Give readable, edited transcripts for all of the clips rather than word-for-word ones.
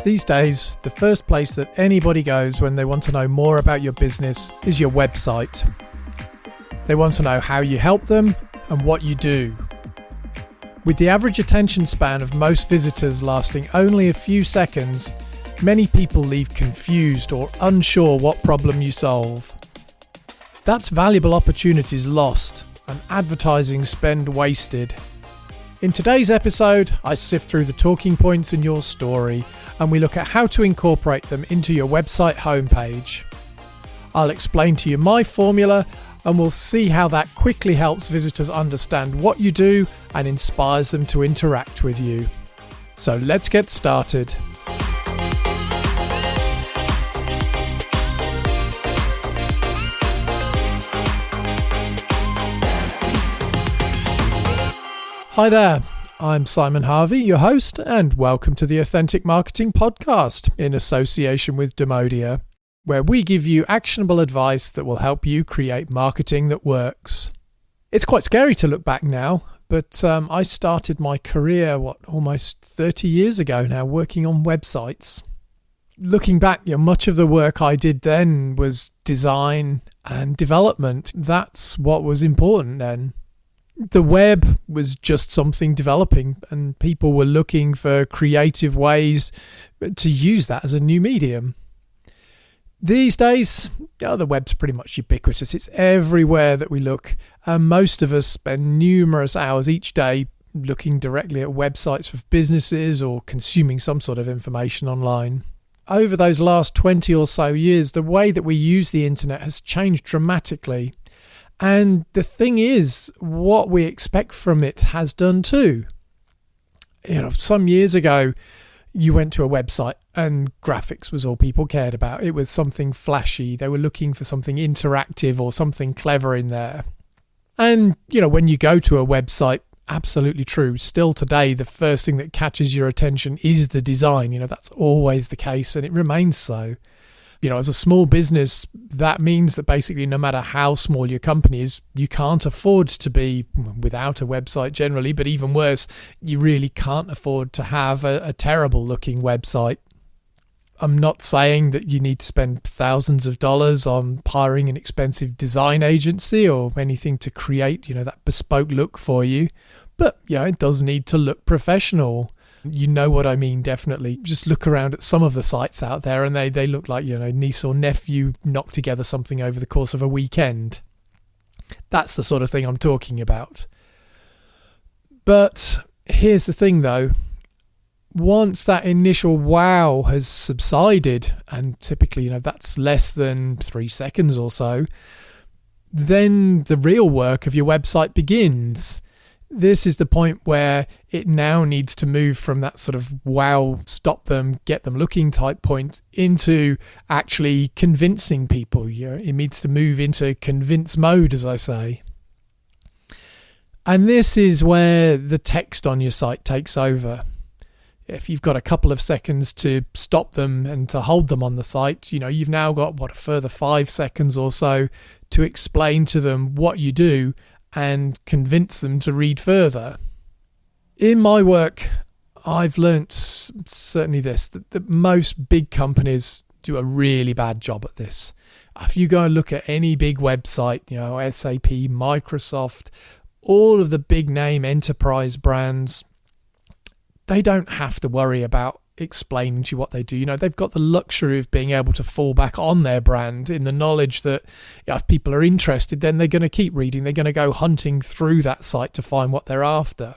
These days, the first place that anybody goes when they want to know more about your business is your website. They want to know how you help them and what you do. With the average attention span of most visitors lasting only a few seconds, many people leave confused or unsure what problem you solve. That's valuable opportunities lost and advertising spend wasted. In today's episode, I sift through the talking points in your story and we look at how to incorporate them into your website homepage. I'll explain to you my formula and we'll see how that quickly helps visitors understand what you do and inspires them to interact with you. So let's get started. Hi there, I'm Simon Harvey, your host, and welcome to the Authentic Marketing Podcast in association with Demodia, where we give you actionable advice that will help you create marketing that works. It's quite scary to look back now, but I started my career, almost 30 years ago now, working on websites. Looking back, much of the work I did then was design and development. That's what was important then. The web was just something developing and people were looking for creative ways to use that as a new medium. These days, the web's pretty much ubiquitous. It's everywhere that we look, and most of us spend numerous hours each day looking directly at websites for businesses or consuming some sort of information online. Over those last 20 or so years, the way that we use the internet has changed dramatically. And the thing is, what we expect from it has done too. Some years ago, you went to a website and graphics was all people cared about. It was something flashy. They were looking for something interactive or something clever in there. And, when you go to a website, absolutely true. Still today, the first thing that catches your attention is the design. That's always the case and it remains so. As a small business, that means that basically no matter how small your company is, you can't afford to be without a website generally, but even worse, you really can't afford to have a terrible looking website. I'm not saying that you need to spend thousands of dollars on hiring an expensive design agency or anything to create, that bespoke look for you, but it does need to look professional. You know what I mean, definitely. Just look around at some of the sites out there and they look like, niece or nephew knocked together something over the course of a weekend. That's the sort of thing I'm talking about. But here's the thing though. Once that initial wow has subsided, and typically, that's less than 3 seconds or so, then the real work of your website begins. This is the point where it now needs to move from that sort of wow, stop them, get them looking type point into actually convincing people. It needs to move into convince mode, as I say. And this is where the text on your site takes over. If you've got a couple of seconds to stop them and to hold them on the site, you've now got a further 5 seconds or so to explain to them what you do and convince them to read further. In my work, I've learnt certainly this, that most big companies do a really bad job at this. If you go and look at any big website, SAP, Microsoft, all of the big name enterprise brands, they don't have to worry about explaining to you what they do. They've got the luxury of being able to fall back on their brand in the knowledge that if people are interested, then they're going to keep reading. They're going to go hunting through that site to find what they're after.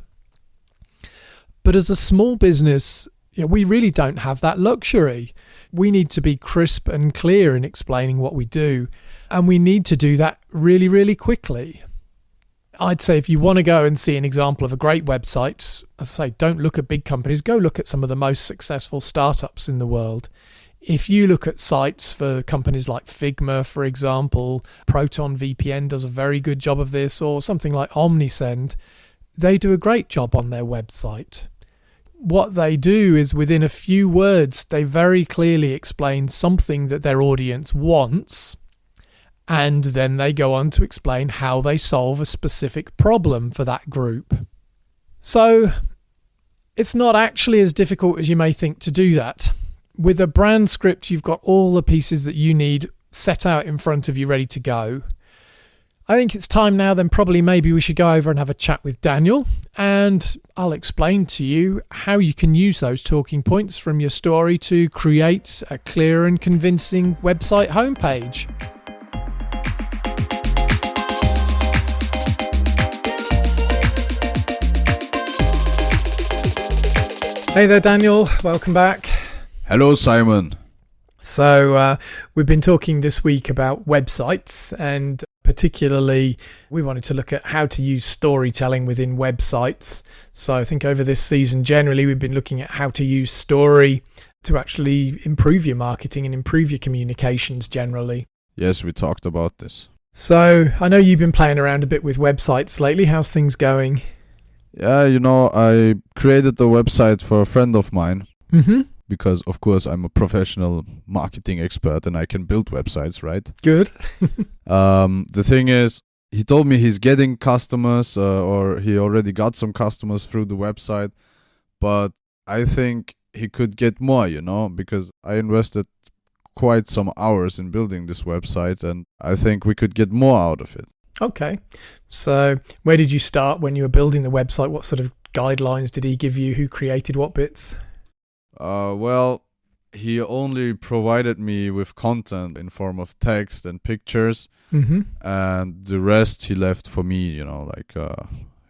But as a small business, we really don't have that luxury. We need to be crisp and clear in explaining what we do, and we need to do that really, really quickly. I'd say if you want to go and see an example of a great website, as I say, don't look at big companies, go look at some of the most successful startups in the world. If you look at sites for companies like Figma, for example, Proton VPN does a very good job of this, or something like Omnisend, they do a great job on their website. What they do is within a few words, they very clearly explain something that their audience wants, and then they go on to explain how they solve a specific problem for that group. So it's not actually as difficult as you may think to do that. with a brand script, you've got all the pieces that you need set out in front of you, ready to go. I think it's time now then maybe we should go over and have a chat with Daniel, and I'll explain to you how you can use those talking points from your story to create a clear and convincing website homepage. Hey there, Daniel. Welcome back. Hello, Simon. So we've been talking this week about websites, and particularly we wanted to look at how to use storytelling within websites. So I think over this season generally we've been looking at how to use story to actually improve your marketing and improve your communications generally. Yes, we talked about this. So I know you've been playing around a bit with websites lately. How's things going? Yeah, I created a website for a friend of mine. Mm-hmm. Because, of course, I'm a professional marketing expert and I can build websites, right? Good. The thing is, he told me he's getting customers or he already got some customers through the website. But I think he could get more, because I invested quite some hours in building this website and I think we could get more out of it. Okay. So where did you start when you were building the website? What sort of guidelines did he give you? Who created what bits? Well, he only provided me with content in form of text and pictures, and the rest he left for me,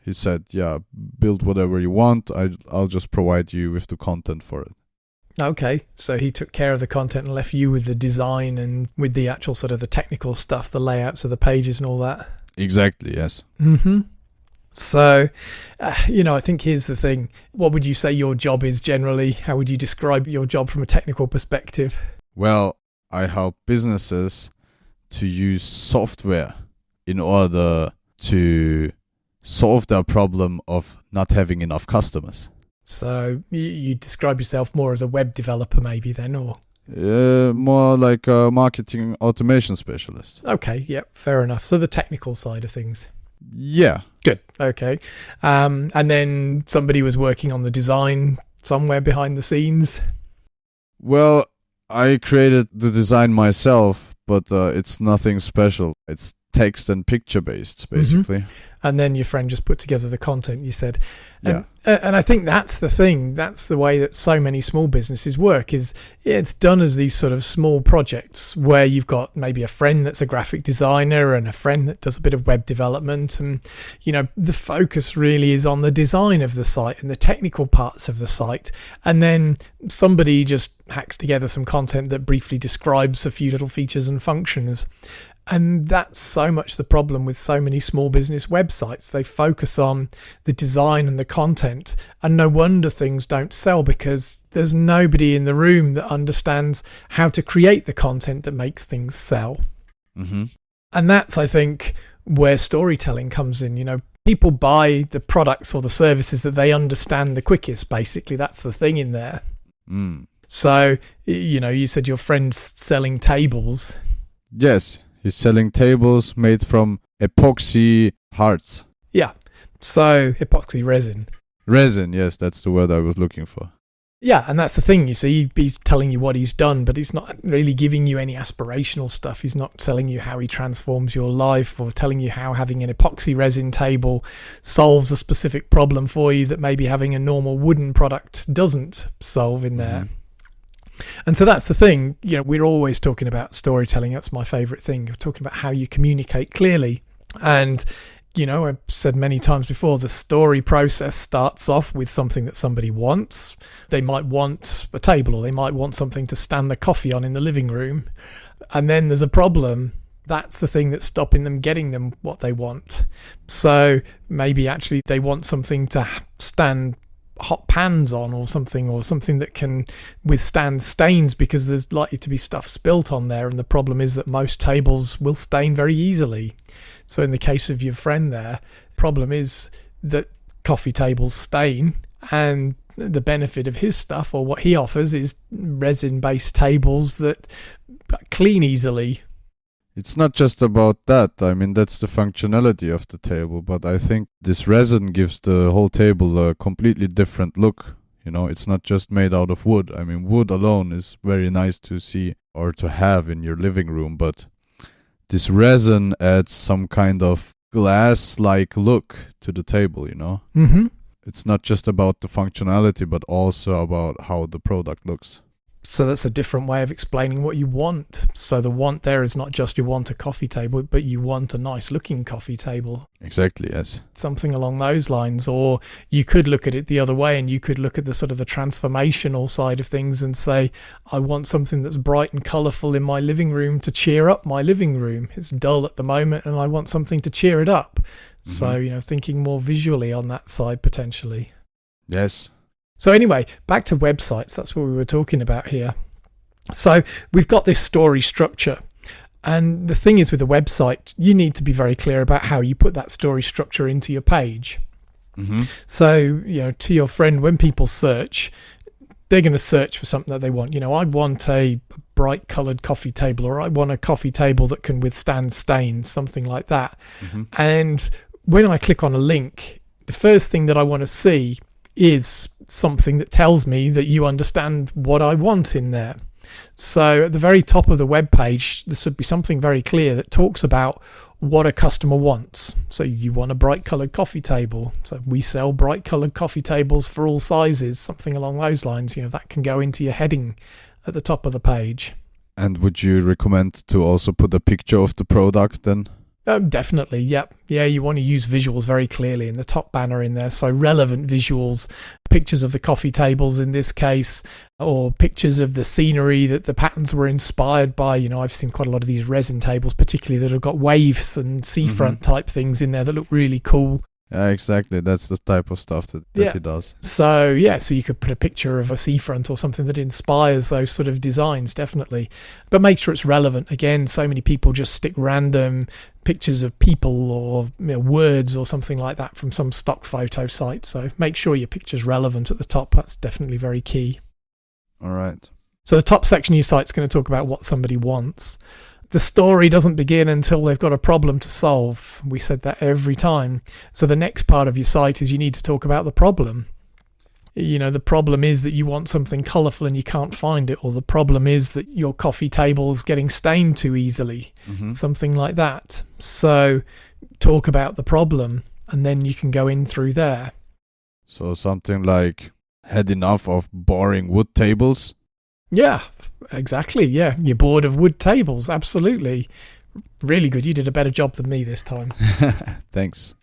he said, yeah, build whatever you want. I'll just provide you with the content for it. Okay, so he took care of the content and left you with the design and with the actual sort of the technical stuff, the layouts of the pages and all that? Exactly, yes. Mm-hmm. So, I think here's the thing. What would you say your job is generally? How would you describe your job from a technical perspective? Well, I help businesses to use software in order to solve their problem of not having enough customers. So you describe yourself more as a web developer maybe then, or? More like a marketing automation specialist. Okay, yeah, fair enough. So the technical side of things. Yeah. Good. Okay. And then somebody was working on the design somewhere behind the scenes? Well, I created the design myself, but it's nothing special. It's text and picture based, basically. Mm-hmm. And then your friend just put together the content, you said. Yeah. And I think that's the thing. That's the way that so many small businesses work, is it's done as these sort of small projects where you've got maybe a friend that's a graphic designer and a friend that does a bit of web development. And, the focus really is on the design of the site and the technical parts of the site. And then somebody just hacks together some content that briefly describes a few little features and functions. And that's so much the problem with so many small business websites. They focus on the design and the content, and no wonder things don't sell, because there's nobody in the room that understands how to create the content that makes things sell. Mm-hmm. And that's, I think, where storytelling comes in. People buy the products or the services that they understand the quickest, basically. That's the thing in there. Mm. So, you said your friend's selling tables. Yes. He's selling tables made from epoxy hearts. Yeah. So epoxy resin. Resin, yes, that's the word I was looking for. Yeah, and that's the thing. You see, he's telling you what he's done, but he's not really giving you any aspirational stuff. He's not telling you how he transforms your life or telling you how having an epoxy resin table solves a specific problem for you that maybe having a normal wooden product doesn't solve in there. Mm-hmm. And so that's the thing, we're always talking about storytelling. That's my favorite thing. We're talking about how you communicate clearly. And, I've said many times before, the story process starts off with something that somebody wants. They might want a table, or they might want something to stand the coffee on in the living room. And then there's a problem. That's the thing that's stopping them getting them what they want. So maybe actually they want something to stand hot pans on, or something that can withstand stains, because there's likely to be stuff spilt on there, and the problem is that most tables will stain very easily. So in the case of your friend there, the problem is that coffee tables stain, and the benefit of his stuff, or what he offers, is resin-based tables that clean easily. It's not just about that. I mean, that's the functionality of the table, but I think this resin gives the whole table a completely different look. You know, it's not just made out of wood. I mean, wood alone is very nice to see or to have in your living room, but this resin adds some kind of glass-like look to the table, you know? Mm-hmm. It's not just about the functionality, but also about how the product looks. So that's a different way of explaining what you want. So the want there is not just you want a coffee table, but you want a nice looking coffee table. Exactly, yes. Something along those lines. Or you could look at it the other way, and you could look at the sort of the transformational side of things and say, I want something that's bright and colourful in my living room to cheer up my living room. It's dull at the moment and I want something to cheer it up. Mm-hmm. So, you know, thinking more visually on that side potentially. Yes. So anyway, back to websites. That's what we were talking about here. So we've got this story structure. And the thing is with a website, you need to be very clear about how you put that story structure into your page. Mm-hmm. So, you know, to your friend, when people search, they're going to search for something that they want. You know, I want a bright coloured coffee table, or I want a coffee table that can withstand stains, something like that. Mm-hmm. And when I click on a link, the first thing that I want to see is something that tells me that you understand what I want in there. So at the very top of the web page, there should be something very clear that talks about what a customer wants. So you want a bright coloured coffee table. So we sell bright coloured coffee tables for all sizes, something along those lines. You know, that can go into your heading at the top of the page. And would you recommend to also put a picture of the product then? Definitely, yep. Yeah, you want to use visuals very clearly in the top banner in there. So relevant visuals, pictures of the coffee tables in this case, or pictures of the scenery that the patterns were inspired by. You know, I've seen quite a lot of these resin tables, particularly that have got waves and seafront type things in there that look really cool. Yeah, exactly. That's the type of stuff that he does. So, yeah, so you could put a picture of a seafront or something that inspires those sort of designs, definitely. But make sure it's relevant. Again, so many people just stick random pictures of people or, you know, words or something like that from some stock photo site. So make sure your picture's relevant at the top. That's definitely very key. All right. So the top section of your site's going to talk about what somebody wants. The story doesn't begin until they've got a problem to solve. We said that every time. So the next part of your site is you need to talk about the problem. You know, the problem is that you want something colourful and you can't find it, or the problem is that your coffee table is getting stained too easily, something like that. So talk about the problem and then you can go in through there. So something like, had enough of boring wood tables? Yeah, exactly. Yeah, you're bored of wood tables. Absolutely. Really good. You did a better job than me this time. Thanks.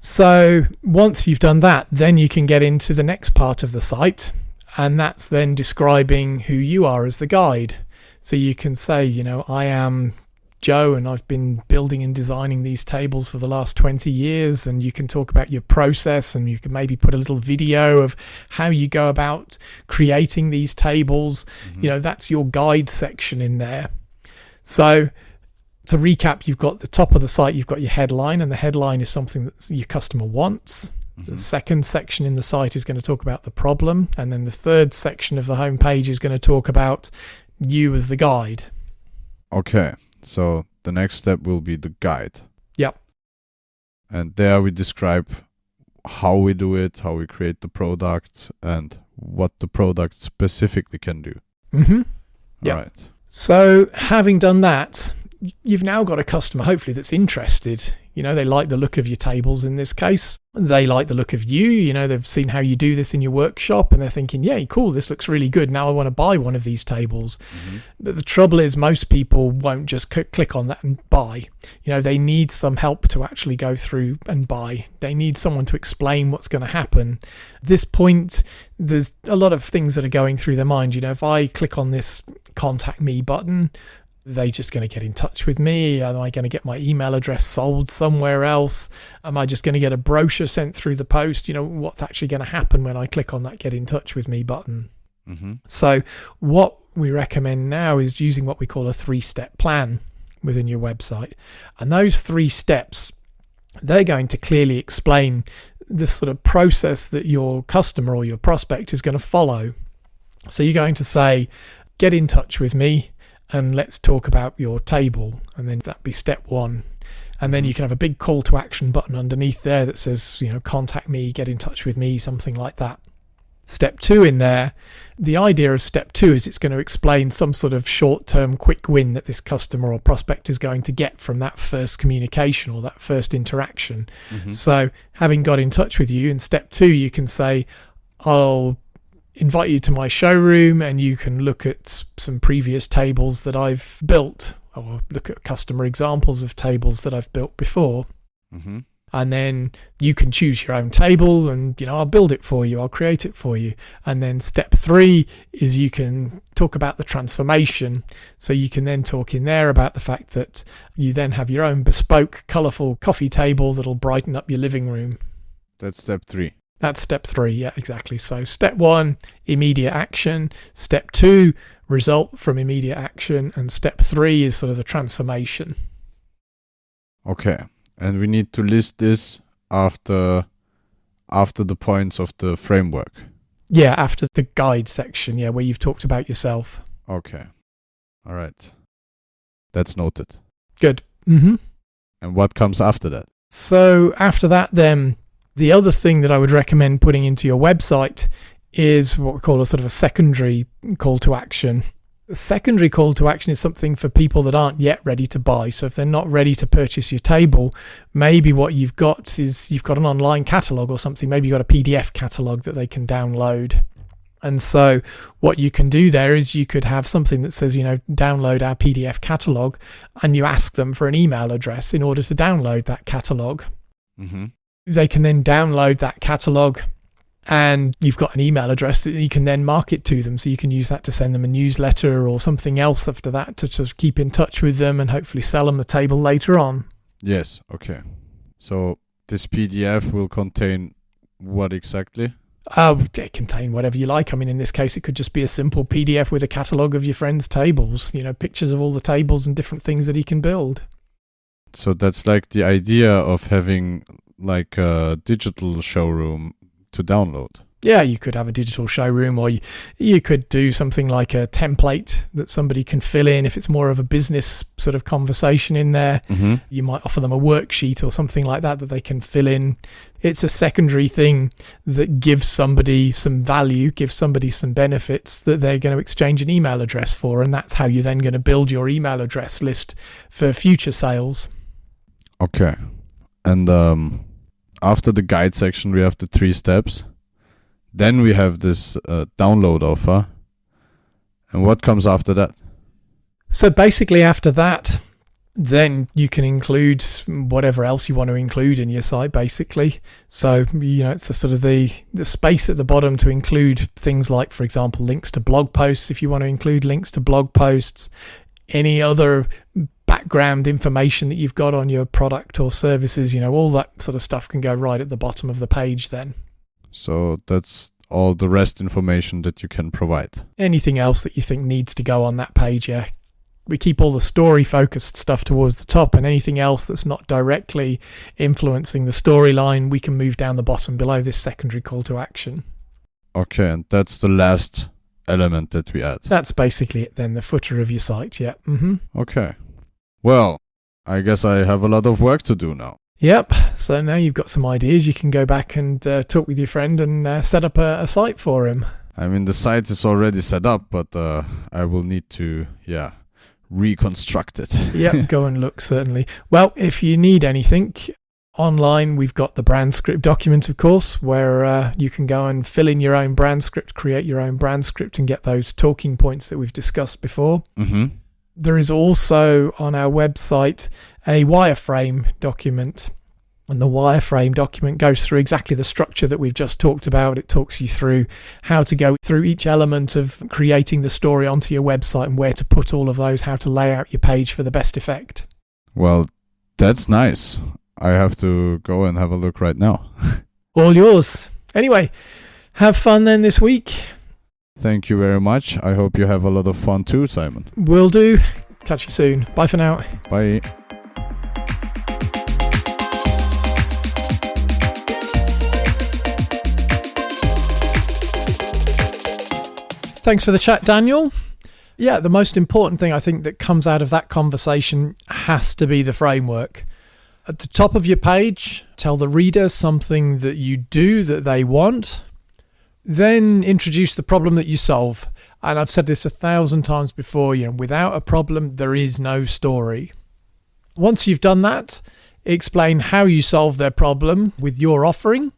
So once you've done that, then you can get into the next part of the site, and that's then describing who you are as the guide. So you can say, you know, I am Joe and I've been building and designing these tables for the last 20 years, and you can talk about your process, and you can maybe put a little video of how you go about creating these tables. You know, that's your guide section in there. So to recap, you've got the top of the site, you've got your headline, and the headline is something that your customer wants. The second section in the site is going to talk about the problem, and then the third section of the home page is going to talk about you as the guide. Okay, so the next step will be the guide. Yep. And there we describe how we do it, how we create the product, and what the product specifically can do. Yeah. All right. So having done that, you've now got a customer, hopefully, that's interested. You know, they like the look of your tables in this case. They like the look of you. You know, they've seen how you do this in your workshop and they're thinking, yeah, cool, this looks really good. Now I want to buy one of these tables. But the trouble is most people won't just click on that and buy. You know, they need some help to actually go through and buy. They need someone to explain what's going to happen. At this point, there's a lot of things that are going through their mind. You know, if I click on this contact me button, they just going to get in touch with me? Am I going to get my email address sold somewhere else? Am I just going to get a brochure sent through the post? You know, what's actually going to happen when I click on that get in touch with me button? So what we recommend now is using what we call a 3-step plan within your website. And those 3 steps, they're going to clearly explain the sort of process that your customer or your prospect is going to follow. So you're going to say, get in touch with me and let's talk about your table, and then that'd be step 1. And then you can have a big call to action button underneath there that says, you know, contact me, get in touch with me, something like that. step 2 in there. The idea of step 2 is it's going to explain some sort of short-term quick win that this customer or prospect is going to get from that first communication or that first interaction. So having got in touch with you in step 2, you can say, I'll invite you to my showroom and you can look at some previous tables that I've built, or look at customer examples of tables that I've built before. And then you can choose your own table and, I'll build it for you. I'll create it for you. And then step 3 is you can talk about the transformation. So you can then talk in there about the fact that you then have your own bespoke, colourful coffee table that'll brighten up your living room. That's step 3. That's step 3. Yeah, exactly. So step 1, immediate action. Step 2, result from immediate action. And step 3 is sort of the transformation. Okay. And we need to list this after the points of the framework. Yeah, after the guide section, where you've talked about yourself. Okay. All right. That's noted. Good. And what comes after that? So after that, then, the other thing that I would recommend putting into your website is what we call a sort of a secondary call to action. The secondary call to action is something for people that aren't yet ready to buy. So if they're not ready to purchase your table, maybe what you've got is you've got an online catalog or something. Maybe you've got a PDF catalog that they can download. And so what you can do there is you could have something that says, download our PDF catalog, and you ask them for an email address in order to download that catalog. They can then download that catalog, and you've got an email address that you can then market to them. So you can use that to send them a newsletter or something else after that to just keep in touch with them and hopefully sell them the table later on. Yes. Okay. So this PDF will contain what exactly? It contain whatever you like. I mean, in this case, it could just be a simple PDF with a catalogue of your friends' tables, pictures of all the tables and different things that he can build. So that's like the idea of having like a digital showroom to download. Yeah, you could have a digital showroom, or you could do something like a template that somebody can fill in if it's more of a business sort of conversation in there. You might offer them a worksheet or something like that they can fill in. It's a secondary thing that gives somebody some value, gives somebody some benefits that they're going to exchange an email address for, and that's how you're then going to build your email address list for future sales. Okay. And after the guide section, we have the 3 steps. Then we have this download offer. And what comes after that? So basically after that, then you can include whatever else you want to include in your site, basically. So, it's the sort of the space at the bottom to include things like, for example, links to blog posts, if you want to include links to blog posts, any other background information that you've got on your product or services, all that sort of stuff can go right at the bottom of the page then. So that's all the rest information that you can provide. Anything else that you think needs to go on that page, yeah. We keep all the story-focused stuff towards the top, and anything else that's not directly influencing the storyline, we can move down the bottom below this secondary call to action. Okay, and that's the last element that we add. That's basically it then, the footer of your site, yeah. Okay. Well, I guess I have a lot of work to do now. Yep, so now you've got some ideas, you can go back and talk with your friend and set up a site for him. I mean, the site is already set up, but I will need to, reconstruct it. Yep, go and look, certainly. Well, if you need anything online, we've got the brand script document, of course, where you can go and fill in your own brand script, create your own brand script and get those talking points that we've discussed before. There is also on our website a wireframe document, and the wireframe document goes through exactly the structure that we've just talked about. It talks you through how to go through each element of creating the story onto your website and where to put all of those, how to lay out your page for the best effect. Well, that's nice. I have to go and have a look right now. All yours. Anyway, have fun then this week. Thank you very much. I hope you have a lot of fun too, Simon. Will do. Catch you soon. Bye for now. Bye. Thanks for the chat, Daniel. Yeah, the most important thing I think that comes out of that conversation has to be the framework. At the top of your page, tell the reader something that you do that they want. Then introduce the problem that you solve. And I've said this 1,000 times before, without a problem, there is no story. Once you've done that, explain how you solve their problem with your offering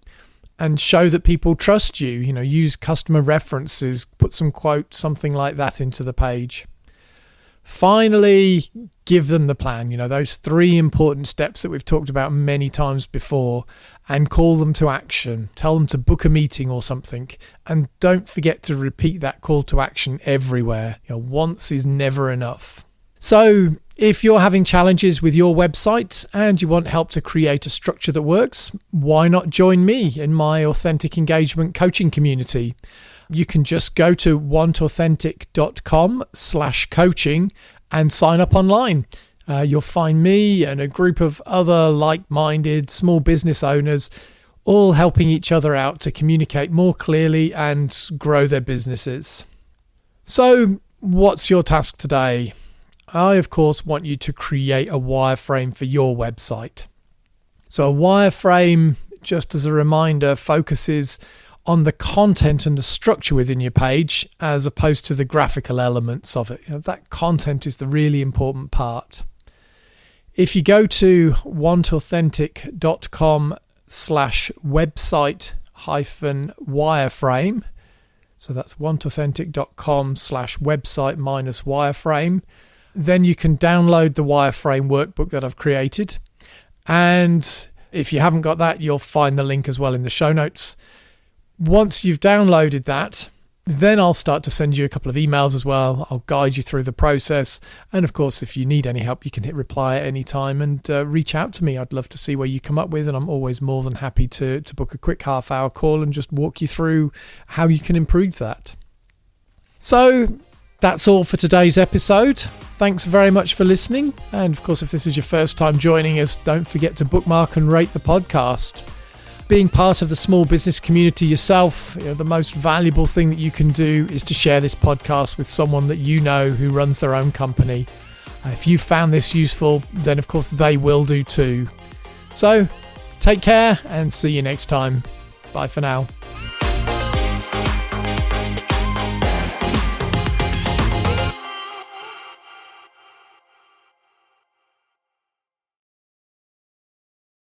and show that people trust you. Use customer references, put some quotes, something like that into the page. Finally, give them the plan, those 3 important steps that we've talked about many times before, and call them to action. Tell them to book a meeting or something. And don't forget to repeat that call to action everywhere. Once is never enough. So if you're having challenges with your website and you want help to create a structure that works, why not join me in my Authentic Engagement coaching community? You can just go to wantauthentic.com/coaching and sign up online. You'll find me and a group of other like-minded small business owners all helping each other out to communicate more clearly and grow their businesses. So, what's your task today? I, of course, want you to create a wireframe for your website. So a wireframe, just as a reminder, focuses on the content and the structure within your page as opposed to the graphical elements of it. That content is the really important part. If you go to wantauthentic.com/website-wireframe, so that's wantauthentic.com/website-wireframe, then you can download the wireframe workbook that I've created. And if you haven't got that, you'll find the link as well in the show notes. Once you've downloaded that, then I'll start to send you a couple of emails as well. I'll guide you through the process. And of course, if you need any help, you can hit reply at any time and reach out to me. I'd love to see where you come up with, and I'm always more than happy to book a quick half-hour call and just walk you through how you can improve that. So that's all for today's episode. Thanks very much for listening. And of course, if this is your first time joining us, don't forget to bookmark and rate the podcast. Being part of the small business community yourself, the most valuable thing that you can do is to share this podcast with someone that you know who runs their own company. If you found this useful, then of course they will do too. So take care and see you next time. Bye for now.